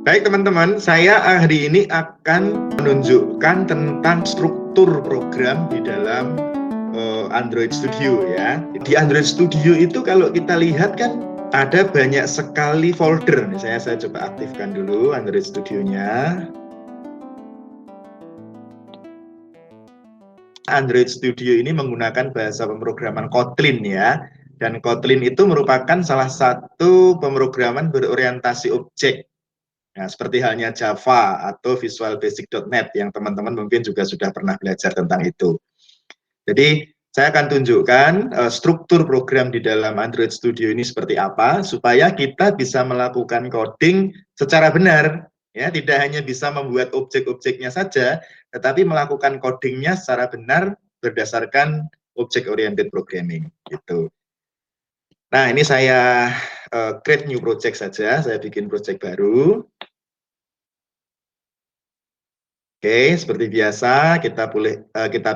Baik teman-teman, saya hari ini akan menunjukkan tentang struktur program di dalam Android Studio ya. Di Android Studio itu kalau kita lihat kan ada banyak sekali folder. Saya coba aktifkan dulu Android Studio-nya. Android Studio ini menggunakan bahasa pemrograman Kotlin ya. Dan Kotlin itu merupakan salah satu pemrograman berorientasi objek. Nah, seperti halnya Java atau Visual Basic.NET yang teman-teman mungkin juga sudah pernah belajar tentang itu. Jadi, saya akan tunjukkan struktur program di dalam Android Studio ini seperti apa, supaya kita bisa melakukan coding secara benar. Ya, tidak hanya bisa membuat objek-objeknya saja, tetapi melakukan codingnya secara benar berdasarkan object-oriented programming. Gitu. Nah, ini saya create new project saja, saya bikin project baru. Oke, seperti biasa kita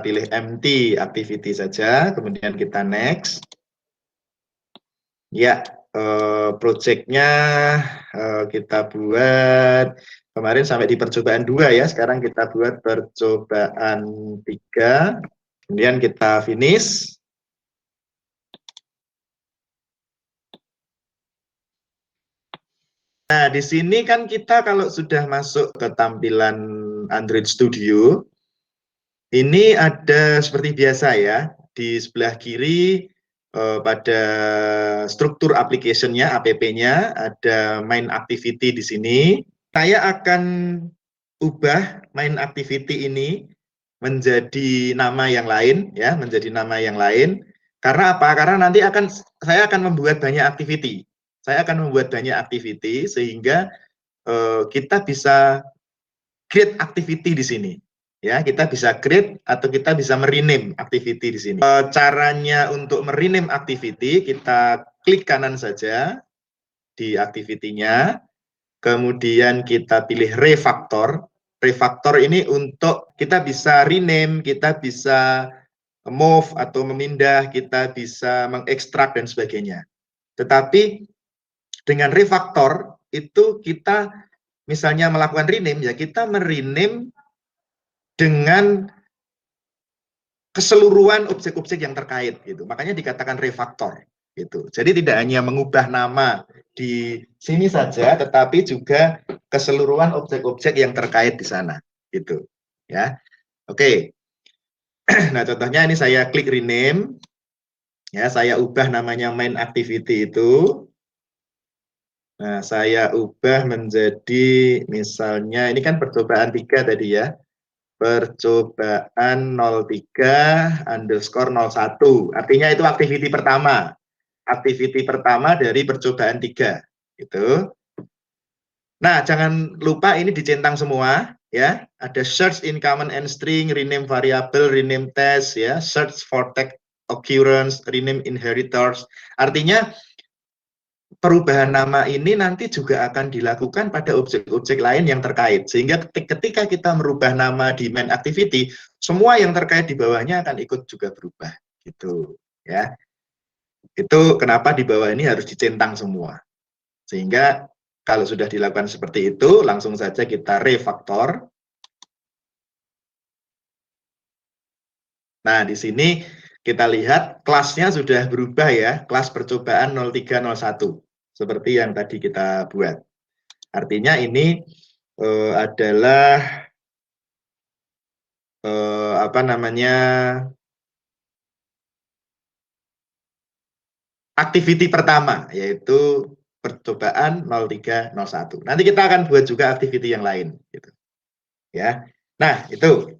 pilih empty activity saja, kemudian kita next. Ya, projectnya kita buat kemarin sampai di percobaan 2 ya, sekarang kita buat percobaan 3, kemudian kita finish. Nah, di sini kan kita kalau sudah masuk ke tampilan Android Studio, ini ada seperti biasa ya, di sebelah kiri pada struktur application-nya, app-nya, ada main activity di sini. Saya akan ubah main activity ini menjadi nama yang lain, ya, menjadi nama yang lain. Karena apa? Karena nanti saya akan membuat banyak activity. Saya akan membuat banyak activity sehingga kita bisa create activity di sini. Ya, kita bisa create atau kita bisa merename activity di sini. Caranya untuk merename activity, kita klik kanan saja di activity-nya, kemudian kita pilih refactor. Refactor ini untuk kita bisa rename, kita bisa move atau memindah, kita bisa mengekstrak dan sebagainya. Tetapi dengan refactor itu kita misalnya melakukan rename, ya kita merename dengan keseluruhan objek-objek yang terkait gitu. Makanya dikatakan refactor gitu. Jadi tidak hanya mengubah nama di sini saja, tetapi juga keseluruhan objek-objek yang terkait di sana gitu. Ya. Oke. Nah, contohnya ini saya klik rename. Ya, saya ubah namanya main activity itu. Nah, saya ubah menjadi misalnya ini kan percobaan 3 tadi ya. Percobaan 03_01. Artinya itu activity pertama. Activity pertama dari percobaan 3 gitu. Nah, jangan lupa ini dicentang semua ya. Ada search in common and string, rename variable, rename test ya, search for tag occurrence, rename inheritors. Artinya perubahan nama ini nanti juga akan dilakukan pada objek-objek lain yang terkait. Sehingga ketika kita merubah nama di main activity, semua yang terkait di bawahnya akan ikut juga berubah. Gitu ya. Itu kenapa di bawah ini harus dicentang semua. Sehingga kalau sudah dilakukan seperti itu, langsung saja kita refactor. Nah, di sini kita lihat kelasnya sudah berubah ya, kelas percobaan 0301. Seperti yang tadi kita buat. Artinya ini adalah apa namanya activity pertama, yaitu percobaan 0301. Nanti kita akan buat juga activity yang lain, gitu. Ya. Nah, itu.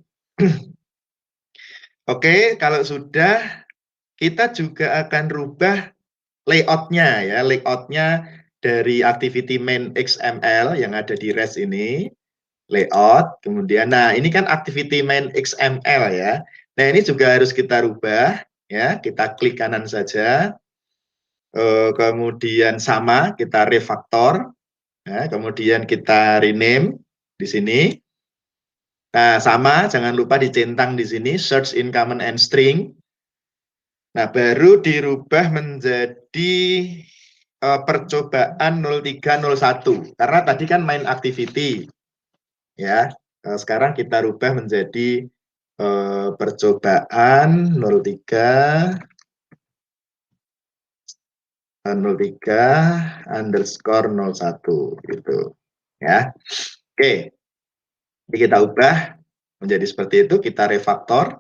Oke, kalau sudah, kita juga akan rubah layout-nya ya, layout-nya dari activity main XML yang ada di REST ini, layout, kemudian, nah ini kan activity main XML ya, nah ini juga harus kita rubah ya, kita klik kanan saja, kemudian sama, kita refactor, ya, kemudian kita rename di sini. Nah, sama, jangan lupa dicentang di sini, search in common and string. Nah, baru dirubah menjadi percobaan 0301 karena tadi kan main activity ya. Sekarang kita rubah menjadi percobaan 03 underscore 01 gitu ya. Oke, jadi kita ubah menjadi seperti itu, kita refaktor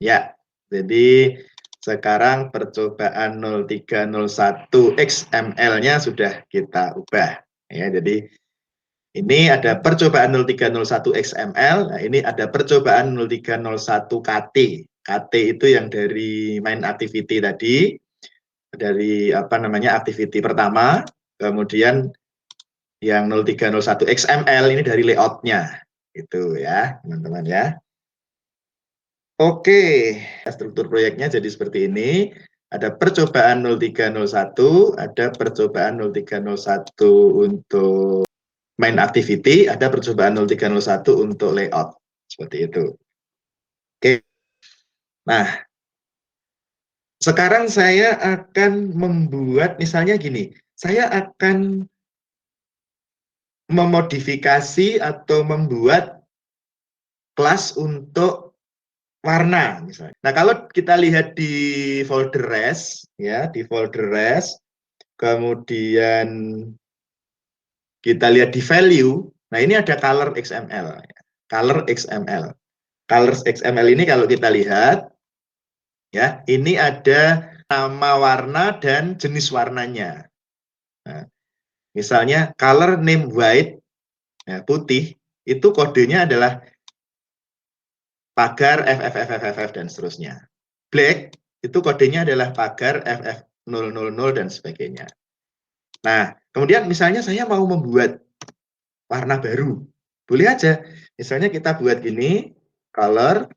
ya. Jadi sekarang percobaan 0301 XML-nya sudah kita ubah ya. Jadi ini ada percobaan 0301 XML, nah ini ada percobaan 0301 KT. KT itu yang dari main activity tadi, dari apa namanya activity pertama, kemudian yang 0301 XML ini dari layoutnya, itu ya teman-teman ya. Oke, struktur proyeknya jadi seperti ini. Ada percobaan 0301, ada percobaan 0301 untuk main activity, ada percobaan 0301 untuk layout. Seperti itu. Oke. Nah, sekarang saya akan membuat, misalnya gini, saya akan memodifikasi atau membuat kelas untuk warna misalnya. Nah, kalau kita lihat di folder res ya, di folder res, kemudian kita lihat di value. Nah, ini ada color XML. Color XML. Colors XML ini kalau kita lihat ya, ini ada nama warna dan jenis warnanya. Nah, misalnya color name white ya, putih, itu kodenya adalah pagar FFFFF dan seterusnya. Black itu kodenya adalah pagar FF000 dan sebagainya. Nah, kemudian misalnya saya mau membuat warna baru. Boleh aja. Misalnya kita buat gini, color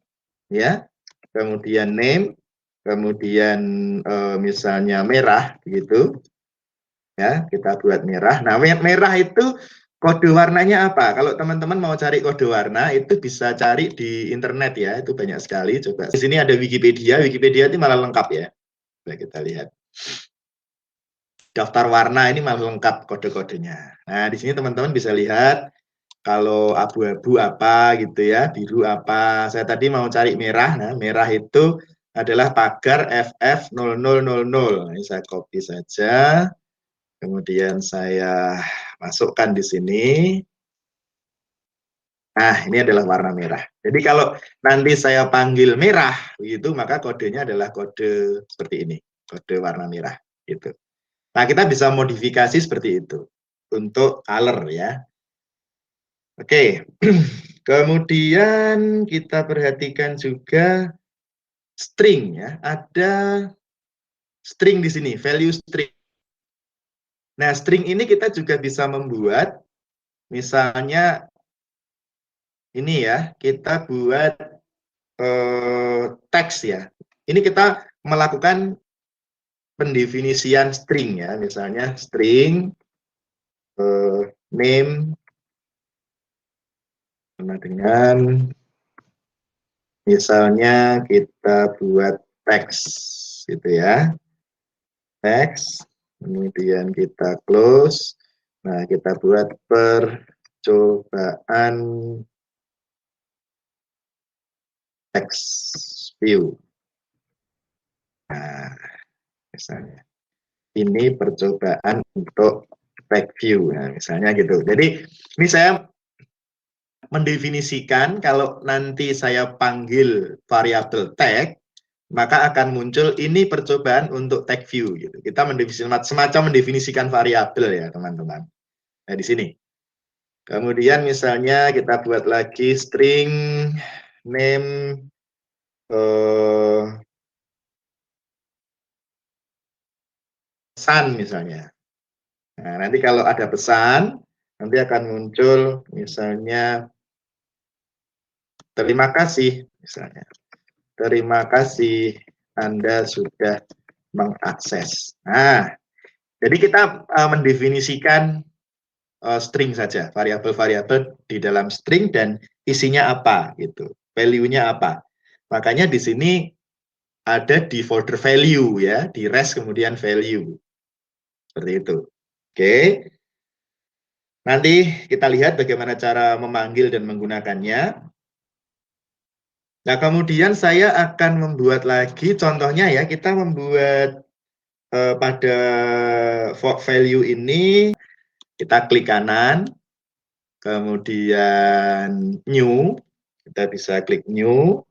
ya, kemudian name, kemudian misalnya merah gitu. Ya, kita buat merah. Nah, merah itu kode warnanya apa? Kalau teman-teman mau cari kode warna, itu bisa cari di internet ya, itu banyak sekali. Coba di sini ada Wikipedia, Wikipedia itu malah lengkap ya. Coba kita lihat. Daftar warna ini malah lengkap kode-kodenya. Nah, di sini teman-teman bisa lihat kalau abu-abu apa gitu ya, biru apa. Saya tadi mau cari merah. Nah, merah itu adalah pagar FF0000. Ini saya copy saja. Kemudian saya masukkan di sini. Nah, ini adalah warna merah. Jadi kalau nanti saya panggil merah, begitu, maka kodenya adalah kode seperti ini, kode warna merah. Gitu. Nah, kita bisa modifikasi seperti itu untuk color ya. Oke, kemudian kita perhatikan juga string ya. Ada string di sini, value string. Nah, string ini kita juga bisa membuat, misalnya ini ya, kita buat teks ya. Ini kita melakukan pendefinisian string ya, misalnya string name sama dengan misalnya kita buat teks gitu ya, teks, kemudian kita close. Nah, kita buat percobaan text view. Nah, misalnya ini percobaan untuk tag view, nah, misalnya gitu. Jadi ini saya mendefinisikan kalau nanti saya panggil variabel tag, maka akan muncul ini percobaan untuk tag view gitu. Kita mendefinisikan semacam mendefinisikan variabel ya teman-teman. Nah di sini. Kemudian misalnya kita buat lagi string name pesan misalnya. Nah, nanti kalau ada pesan, nanti akan muncul misalnya terima kasih misalnya. Terima kasih Anda sudah mengakses. Nah, jadi kita mendefinisikan string saja, variabel-variabel di dalam string dan isinya apa gitu, value-nya apa. Makanya di sini ada di folder value ya, di res kemudian value. Seperti itu. Oke. Nanti kita lihat bagaimana cara memanggil dan menggunakannya. Nah, kemudian saya akan membuat lagi contohnya ya, kita membuat pada value ini, kita klik kanan, kemudian new, kita bisa klik new,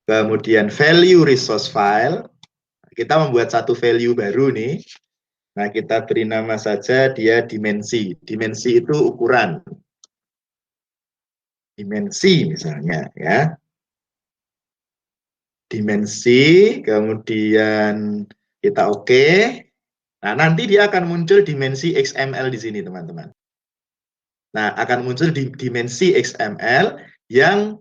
kemudian value resource file, kita membuat satu value baru nih. Nah, kita beri nama saja dia dimensi. Dimensi itu ukuran. Dimensi misalnya ya. Dimensi, kemudian kita oke. Nah, nanti dia akan muncul dimensi XML di sini, teman-teman. Nah, akan muncul di dimensi XML yang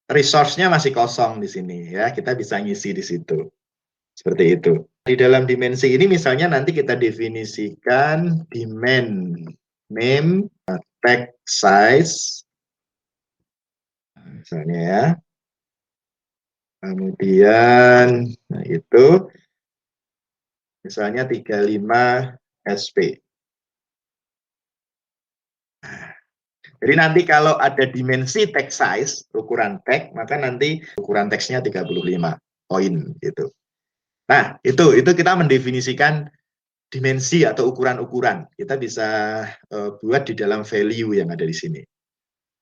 resource-nya masih kosong di sini ya. Kita bisa ngisi di situ. Seperti itu. Di dalam dimensi ini misalnya nanti kita definisikan dimen name tag size misalnya ya. Kemudian nah itu misalnya 35 SP. Jadi nanti kalau ada dimensi tag size, ukuran tag, maka nanti ukuran teksnya 35 poin gitu. Nah, itu kita mendefinisikan dimensi atau ukuran-ukuran. Kita bisa buat di dalam value yang ada di sini.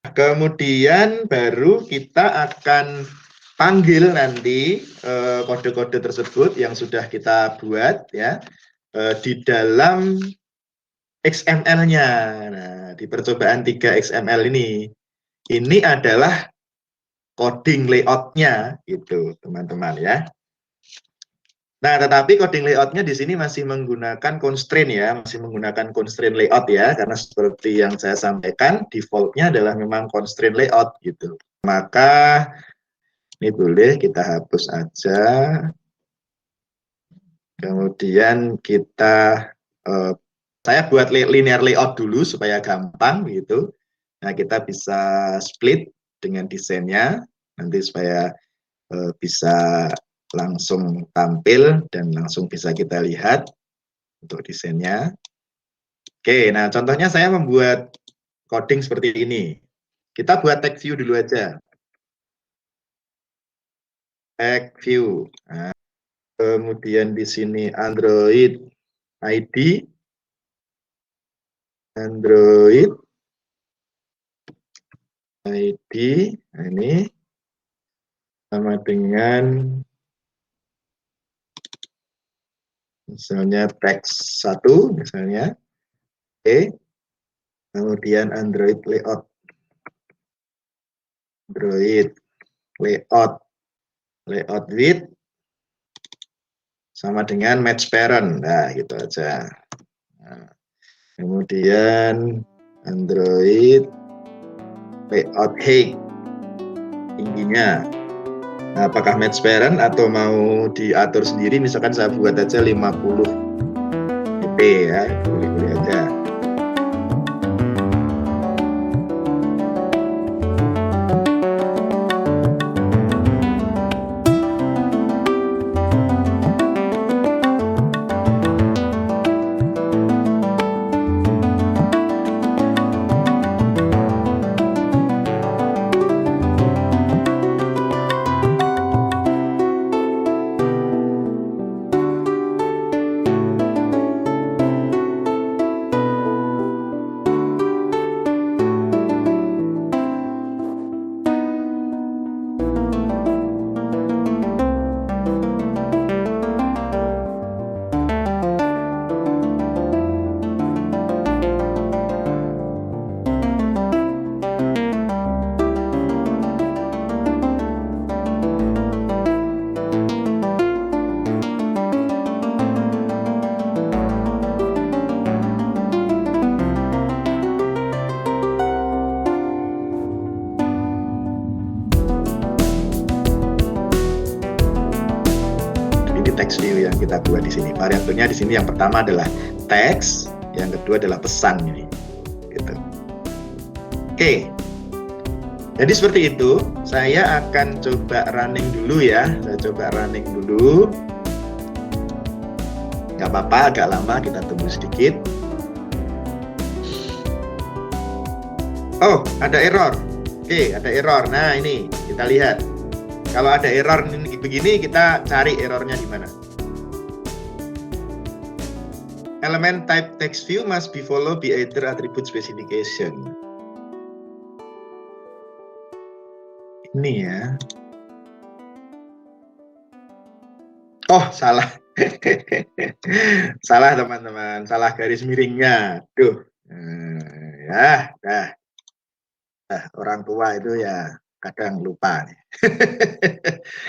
Kemudian baru kita akan panggil nanti kode-kode tersebut yang sudah kita buat ya di dalam XML-nya. Nah, di percobaan 3 XML ini adalah coding layout-nya gitu, teman-teman ya. Nah, tetapi coding layout-nya di sini masih menggunakan constraint ya, masih menggunakan constraint layout ya, karena seperti yang saya sampaikan, default-nya adalah memang constraint layout gitu. Maka ini boleh kita hapus aja. Kemudian kita saya buat linear layout dulu supaya gampang gitu. Nah, kita bisa split dengan desainnya nanti supaya bisa langsung tampil dan langsung bisa kita lihat untuk desainnya. Oke, nah contohnya saya membuat coding seperti ini. Kita buat tag view dulu aja. Tag view. Nah, kemudian di sini Android ID. Android ID. Nah, ini sama dengan misalnya teks 1 misalnya, oke. Kemudian Android layout, Android layout width sama dengan match parent, nah gitu aja. Nah, kemudian Android layout height tingginya. Nah, apakah match parent atau mau diatur sendiri, misalkan saya buat aja 50 pp ya, boleh-boleh aja. Text view yang kita buat di sini. Variabelnya di sini yang pertama adalah teks, yang kedua adalah pesan ini. Gitu. Oke. Jadi seperti itu. Saya akan coba running dulu ya. Saya coba running dulu. Nggak apa-apa, agak lama, kita tunggu sedikit. Oh, ada error. Oke, ada error. Nah, ini kita lihat. Kalau ada error begini, kita cari errornya di mana. Element type text view must be followed by either attribute specification. Ini ya. Oh, salah. Salah teman-teman, salah garis miringnya. Duh. Ya, dah. Orang tua itu ya kadang lupa nih.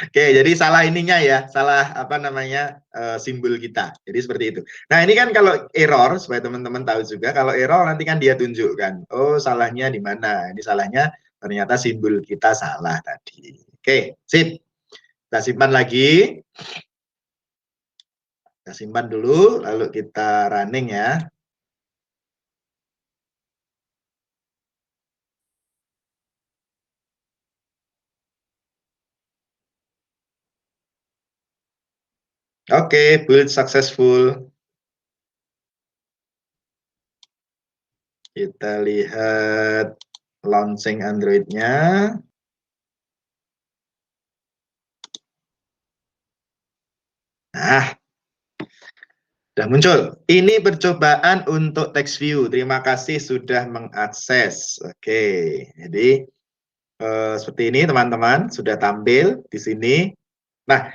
Oke, jadi salah ininya ya, salah apa namanya simbol kita. Jadi seperti itu. Nah, ini kan kalau error, supaya teman-teman tahu juga, kalau error nanti kan dia tunjukkan, oh salahnya di mana. Ini salahnya ternyata simbol kita salah tadi. Oke, sip. Kita simpan lagi. Kita simpan dulu, lalu kita running ya. Oke, build successful. Kita lihat launching Android-nya. Nah, sudah muncul. Ini percobaan untuk text view. Terima kasih sudah mengakses. Oke, jadi seperti ini teman-teman, sudah tampil di sini. Nah,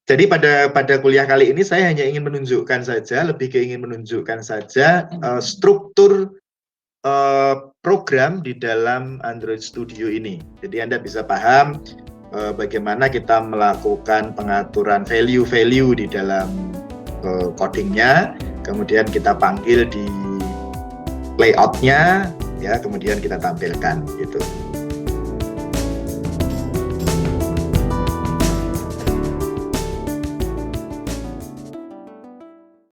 jadi pada kuliah kali ini saya hanya ingin menunjukkan saja, lebih ke ingin menunjukkan saja struktur program di dalam Android Studio ini. Jadi Anda bisa paham bagaimana kita melakukan pengaturan value-value di dalam codingnya, kemudian kita panggil di layoutnya, ya, kemudian kita tampilkan gitu.